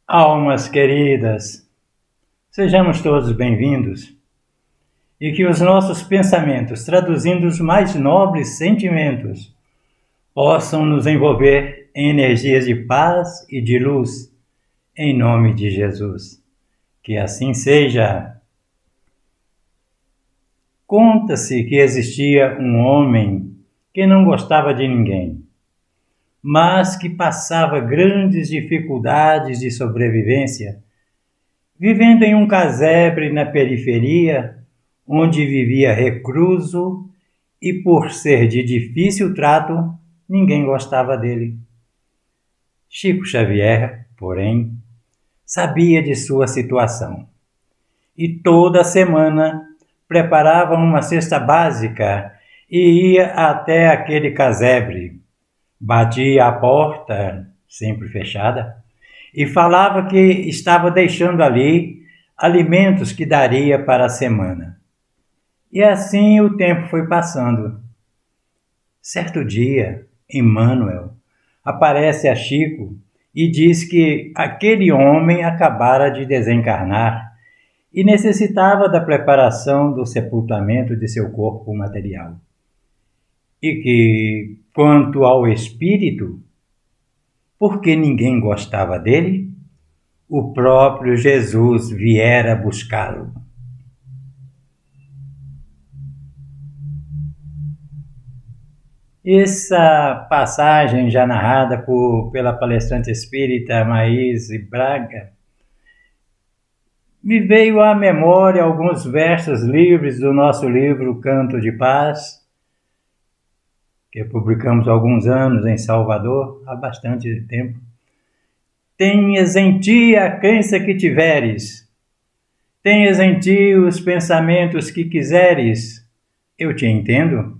Almas queridas, sejamos todos bem-vindos e que os nossos pensamentos, traduzindo os mais nobres sentimentos, possam nos envolver em energias de paz e de luz, em nome de Jesus. Que assim seja. Conta-se que existia um homem que não gostava de ninguém, mas que passava grandes dificuldades de sobrevivência, vivendo em um casebre na periferia, onde vivia recluso e, por ser de difícil trato, ninguém gostava dele. Chico Xavier, porém, sabia de sua situação e toda semana preparava uma cesta básica e ia até aquele casebre, batia a porta, sempre fechada, e falava que estava deixando ali alimentos que daria para a semana. E assim o tempo foi passando. Certo dia, Emmanuel aparece a Chico e diz que aquele homem acabara de desencarnar e necessitava da preparação do sepultamento de seu corpo material. E que, quanto ao espírito, porque ninguém gostava dele, o próprio Jesus viera buscá-lo. Essa passagem, já narrada pela palestrante espírita Maíse Braga, me veio à memória alguns versos livres do nosso livro Canto de Paz, que publicamos há alguns anos em Salvador, há bastante tempo. Tenhas em ti a crença que tiveres, tenhas em ti os pensamentos que quiseres, eu te entendo.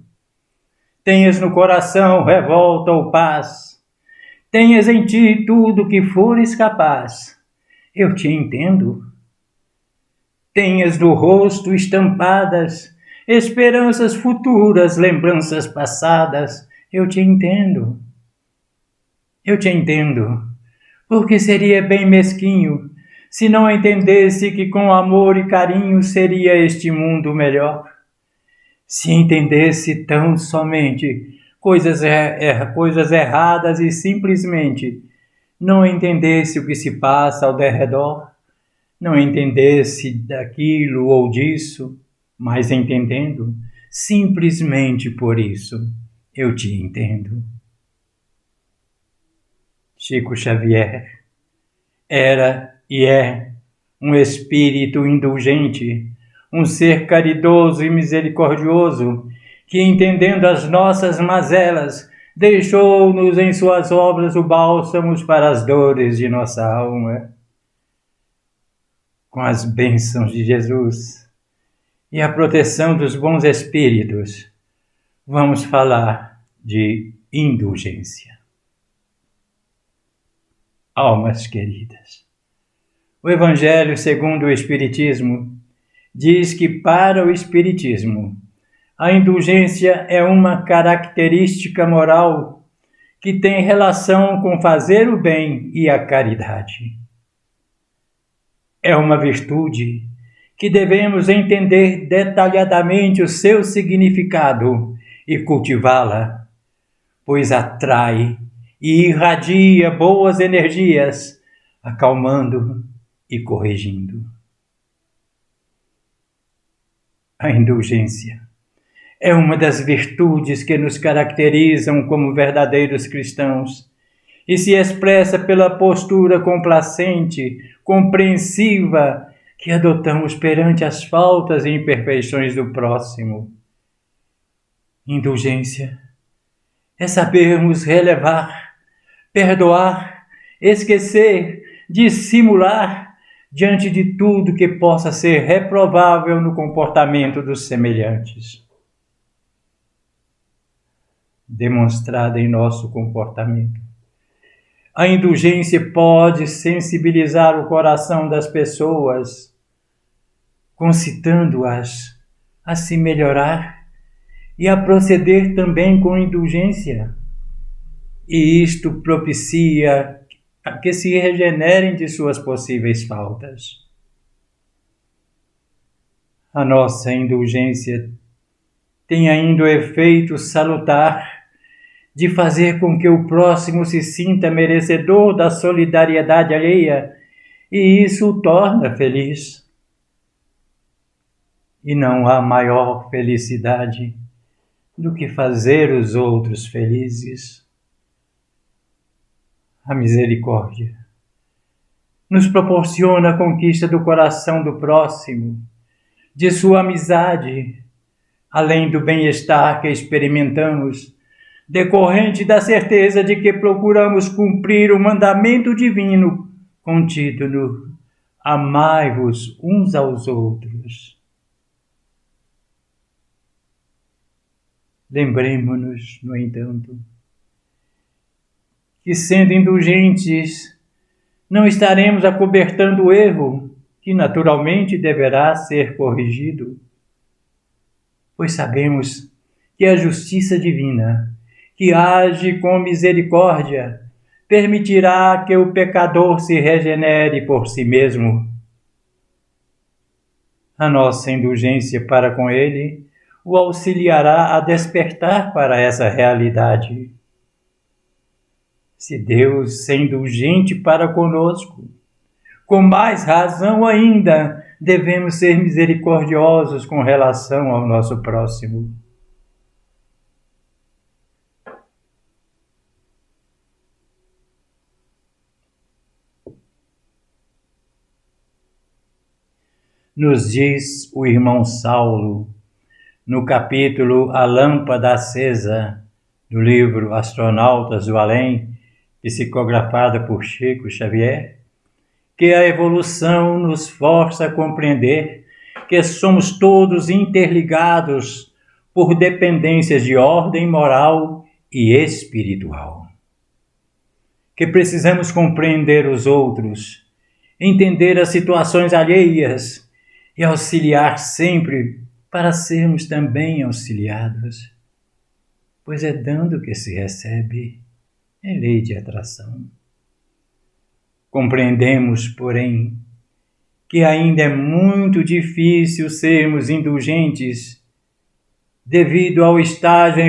Tenhas no coração revolta ou paz, tenhas em ti tudo que fores capaz, eu te entendo. Tenhas no rosto estampadas esperanças futuras, lembranças passadas, eu te entendo. Eu te entendo, porque seria bem mesquinho se não entendesse que com amor e carinho seria este mundo melhor. Se entendesse tão somente coisas erradas e simplesmente não entendesse o que se passa ao derredor, não entendesse daquilo ou disso, mas entendendo, simplesmente por isso, eu te entendo. Chico Xavier era e é um espírito indulgente, um ser caridoso e misericordioso, que, entendendo as nossas mazelas, deixou-nos em suas obras o bálsamo para as dores de nossa alma. Com as bênçãos de Jesus e a proteção dos bons espíritos, vamos falar de indulgência. Almas queridas, o Evangelho segundo o Espiritismo diz que para o Espiritismo a indulgência é uma característica moral que tem relação com fazer o bem e a caridade. É uma virtude que devemos entender detalhadamente o seu significado e cultivá-la, pois atrai e irradia boas energias, acalmando e corrigindo. A indulgência é uma das virtudes que nos caracterizam como verdadeiros cristãos e se expressa pela postura complacente, compreensiva que adotamos perante as faltas e imperfeições do próximo. Indulgência é sabermos relevar, perdoar, esquecer, dissimular diante de tudo que possa ser reprovável no comportamento dos semelhantes. Demonstrada em nosso comportamento. A indulgência pode sensibilizar o coração das pessoas, concitando-as a se melhorar e a proceder também com indulgência. E isto propicia a que se regenerem de suas possíveis faltas. A nossa indulgência tem ainda o efeito salutar de fazer com que o próximo se sinta merecedor da solidariedade alheia, e isso o torna feliz. E não há maior felicidade do que fazer os outros felizes. A misericórdia nos proporciona a conquista do coração do próximo, de sua amizade, além do bem-estar que experimentamos, decorrente da certeza de que procuramos cumprir o mandamento divino contido no amai-vos uns aos outros. Lembremo-nos, no entanto, que sendo indulgentes, não estaremos acobertando o erro que naturalmente deverá ser corrigido, pois sabemos que a justiça divina, que age com misericórdia, permitirá que o pecador se regenere por si mesmo. A nossa indulgência para com ele o auxiliará a despertar para essa realidade. Se Deus é indulgente para conosco, com mais razão ainda devemos ser misericordiosos com relação ao nosso próximo. Nos diz o irmão Saulo, no capítulo A Lâmpada Acesa, do livro Astronautas do Além, psicografada por Chico Xavier, que a evolução nos força a compreender que somos todos interligados por dependências de ordem moral e espiritual. Que precisamos compreender os outros, entender as situações alheias e auxiliar sempre para sermos também auxiliados, pois é dando que se recebe, é lei de atração. Compreendemos, porém, que ainda é muito difícil sermos indulgentes devido ao estágio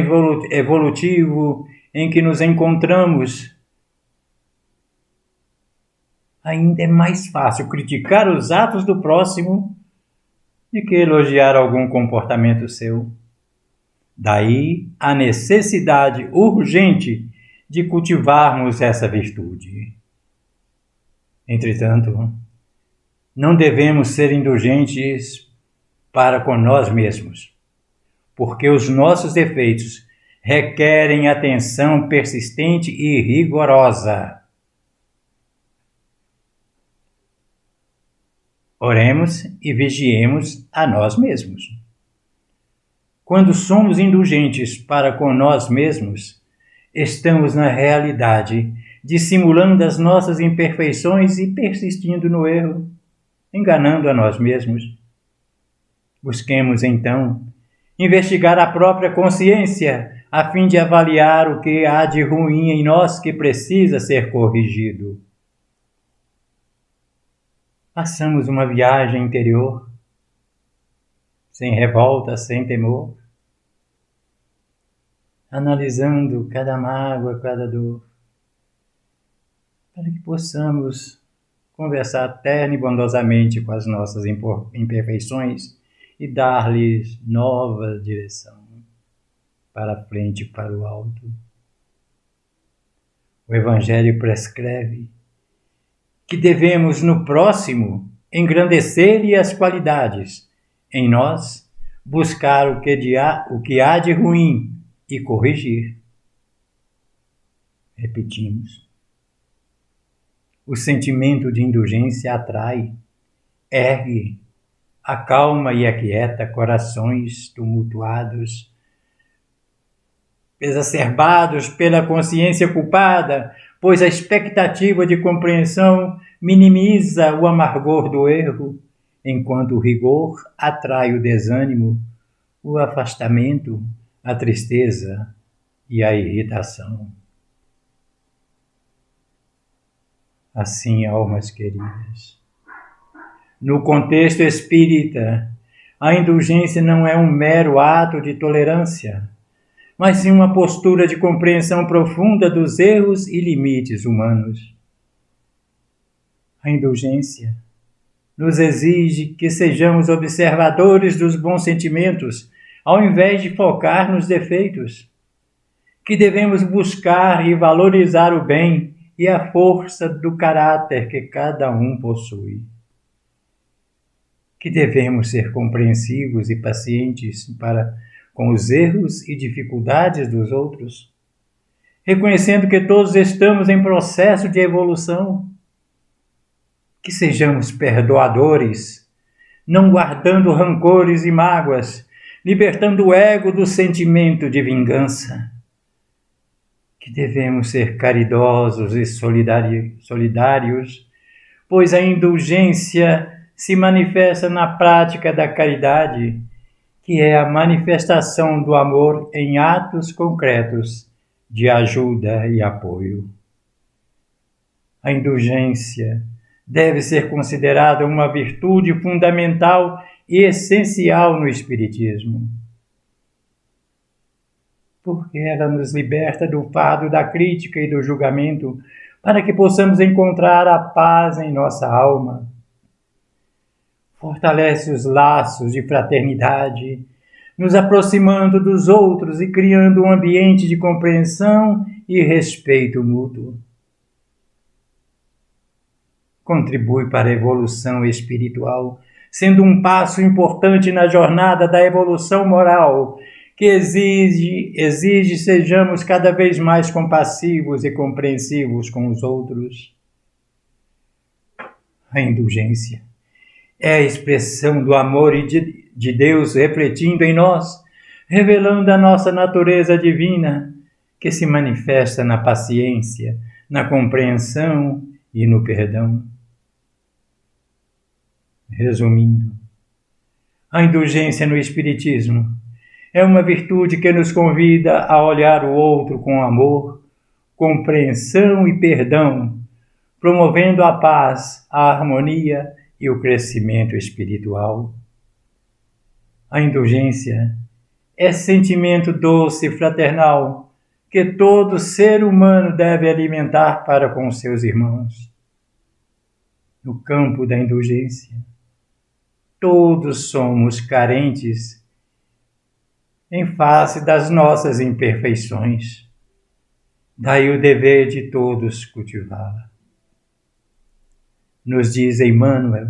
evolutivo em que nos encontramos. Ainda é mais fácil criticar os atos do próximo do que elogiar algum comportamento seu. Daí a necessidade urgente de cultivarmos essa virtude. Entretanto, não devemos ser indulgentes para com nós mesmos, porque os nossos defeitos requerem atenção persistente e rigorosa. Oremos e vigiemos a nós mesmos. Quando somos indulgentes para com nós mesmos, estamos na realidade dissimulando as nossas imperfeições e persistindo no erro, enganando a nós mesmos. Busquemos, então, investigar a própria consciência, a fim de avaliar o que há de ruim em nós que precisa ser corrigido. Façamos uma viagem interior, sem revolta, sem temor, analisando cada mágoa, cada dor, para que possamos conversar terna e bondosamente com as nossas imperfeições e dar-lhes nova direção, para frente e para o alto. O Evangelho prescreve que devemos no próximo engrandecer-lhe as qualidades, em nós buscar o que há de ruim e corrigir. Repetimos. O sentimento de indulgência atrai, ergue, acalma e aquieta corações tumultuados, exacerbados pela consciência culpada, pois a expectativa de compreensão minimiza o amargor do erro, enquanto o rigor atrai o desânimo, o afastamento, a tristeza e a irritação. Assim, almas queridas, no contexto espírita, a indulgência não é um mero ato de tolerância, mas sim uma postura de compreensão profunda dos erros e limites humanos. A indulgência nos exige que sejamos observadores dos bons sentimentos, ao invés de focar nos defeitos, que devemos buscar e valorizar o bem e a força do caráter que cada um possui, que devemos ser compreensivos e pacientes com os erros e dificuldades dos outros, reconhecendo que todos estamos em processo de evolução, que sejamos perdoadores, não guardando rancores e mágoas, libertando o ego do sentimento de vingança, que devemos ser caridosos e solidários, pois a indulgência se manifesta na prática da caridade, que é a manifestação do amor em atos concretos de ajuda e apoio. A indulgência deve ser considerada uma virtude fundamental e essencial no Espiritismo, porque ela nos liberta do fardo da crítica e do julgamento, para que possamos encontrar a paz em nossa alma. Fortalece os laços de fraternidade, nos aproximando dos outros e criando um ambiente de compreensão e respeito mútuo. Contribui para a evolução espiritual, sendo um passo importante na jornada da evolução moral, que exige sejamos cada vez mais compassivos e compreensivos com os outros. A indulgência é a expressão do amor de Deus refletindo em nós, revelando a nossa natureza divina, que se manifesta na paciência, na compreensão e no perdão. Resumindo, a indulgência no Espiritismo é uma virtude que nos convida a olhar o outro com amor, compreensão e perdão, promovendo a paz, a harmonia e o crescimento espiritual. A indulgência é sentimento doce e fraternal que todo ser humano deve alimentar para com seus irmãos. No campo da indulgência, todos somos carentes em face das nossas imperfeições. Daí o dever de todos cultivá-la. Nos diz Emmanuel,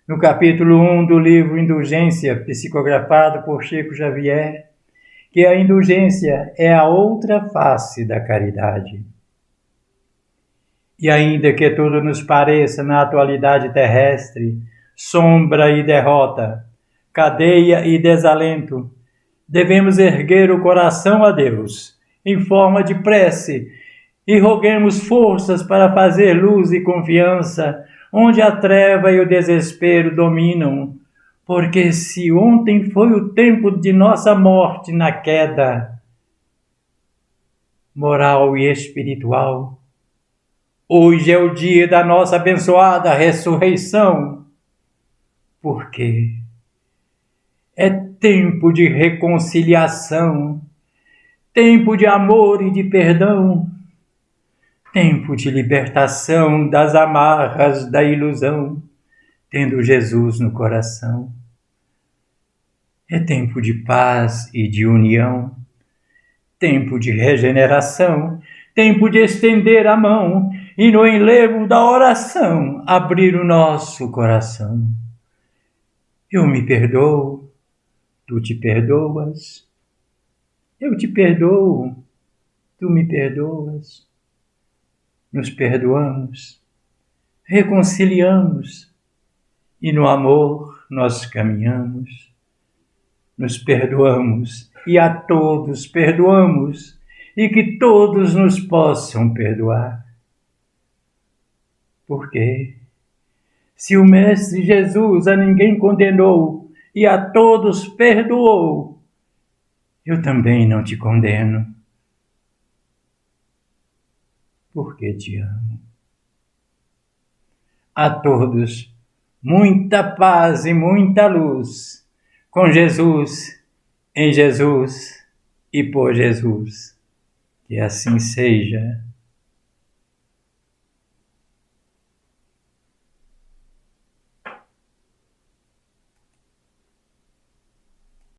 no capítulo 1 do livro Indulgência, psicografado por Chico Xavier, que a indulgência é a outra face da caridade. E ainda que tudo nos pareça na atualidade terrestre sombra e derrota, cadeia e desalento, devemos erguer o coração a Deus, em forma de prece, e roguemos forças para fazer luz e confiança, onde a treva e o desespero dominam, porque se ontem foi o tempo de nossa morte na queda moral e espiritual, hoje é o dia da nossa abençoada ressurreição, porque é tempo de reconciliação, tempo de amor e de perdão, tempo de libertação das amarras da ilusão, tendo Jesus no coração. É tempo de paz e de união, tempo de regeneração, tempo de estender a mão e no enlevo da oração abrir o nosso coração. Eu me perdoo, tu te perdoas, eu te perdoo, tu me perdoas. Nos perdoamos, reconciliamos e no amor nós caminhamos. Nos perdoamos e a todos perdoamos e que todos nos possam perdoar. Porque se o Mestre Jesus a ninguém condenou e a todos perdoou, eu também não te condeno, porque te amo. a todos muita paz e muita luz, com Jesus, em Jesus e por Jesus. Que assim seja.